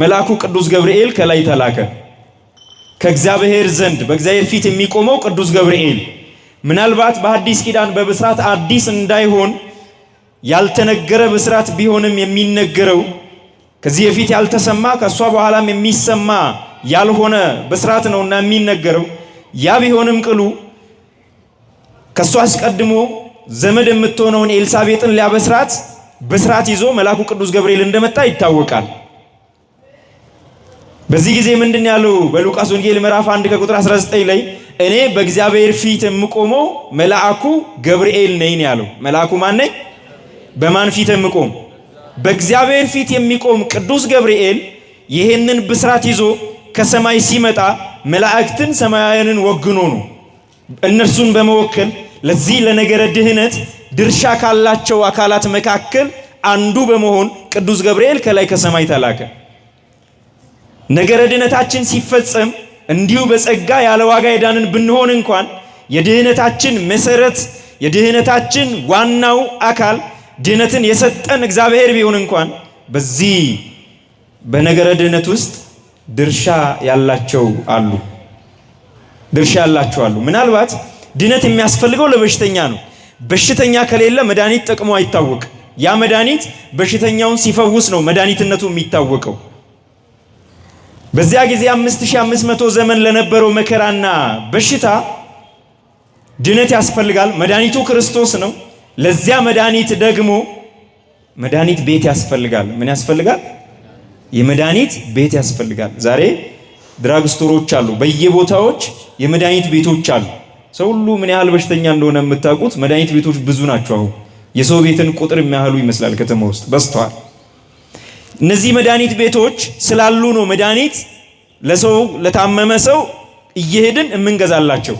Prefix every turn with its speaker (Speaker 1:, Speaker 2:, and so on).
Speaker 1: መልአኩ ቅዱስ ገብርኤል ከላይ ተላከ። ከእግዚአብሔር ዘንድ በእግዚአብሔር ፊት የሚቆመው ቅዱስ ገብርኤል ምናልባት በአዲስ ኪዳን በብስራት አዲስ እንዳይሆን ያልተነገረ ብስራት ቢሆንም የሚነገረው ከዚህ በፊት ያልተሰማ ከሷ በኋላም የሚሰማ ያልሆነ ብስራት ነውና የሚነገረው ያ ቢሆንም ቅሉ ከሷ አስቀድሞ ዘመድ የምትሆነውን ኤልሳቤጥን ሊያበስራት ብስራት ይዞ መልአኩ ቅዱስ ገብርኤል እንደመጣ ይታወቃል። በዚህ ጊዜ ምንድን ያለው በሉቃስ ወንጌል ምዕራፍ 1 ከቁጥር 19 ላይ እኔ በእግዚአብሔር ፊት የምቆመው መልአኩ ገብርኤል ነኝ ያለው። መልአኩ ማን ነኝ? በማን ፊት የምቆም? በእግዚአብሔር ፊት የሚቆም ቅዱስ ገብርኤል ይሄንን ብስራት ይዞ ከሰማይ ሲመጣ መላእክትን ሰማያውያንን ወግኖ ነው። እነርሱን በመወከል ለዚህ ለነገረ ድህነት ድርሻ ካላቸው አካላት መካከል አንዱ በመሆን ቅዱስ ገብርኤል ከላይ ከሰማይ ተላከ። ነገረ ድህነታችን ሲፈጸም እንዲሁ በጸጋ ያለ ዋጋ የዳንን ብንሆን እንኳን የድህነታችን መሰረት የድህነታችን ዋናው አካል ድህነትን የሰጠን እግዚአብሔር ቢሆን እንኳን በዚህ በነገረ ድህነት ውስጥ ድርሻ ያላቸው አሉ። ምናልባት ድህነት የሚያስፈልገው ለበሽተኛ ነው። በሽተኛ ከሌለ መድኃኒት ጠቅሞ አይታወቅ። ያ መድኃኒት በሽተኛውን ሲፈውስ ነው መድኃኒትነቱ የሚታወቀው። በዚያ ጊዜ 5500 ዘመን ለነበረው መከራና በሽታ ድህነት ያስፈልጋል። መድኃኒቱ ክርስቶስ ነው። ለዚያ መድኃኒት ደግሞ መድኃኒት ቤት ያስፈልጋል። ምን ያስፈልጋል? የመድኃኒት ቤት ያስፈልጋል። ዛሬ ድራግ ስቶሮች አሉ፣ በየቦታዎች የመድኃኒት ቤቶች አሉ። ሰው ሁሉ ምን ያህል በሽተኛ እንደሆነ የምታውቁት መድኃኒት ቤቶች ብዙ ናቸው። አሁን የሰው ቤትን ቁጥር የሚያህሉ ይመስላል ከተማ ውስጥ በዝተዋል። እነዚህ መድኃኒት ቤቶች ስላሉ ነው መድኃኒት ለሰው ለታመመ ሰው እየሄድን የምንገዛላቸው።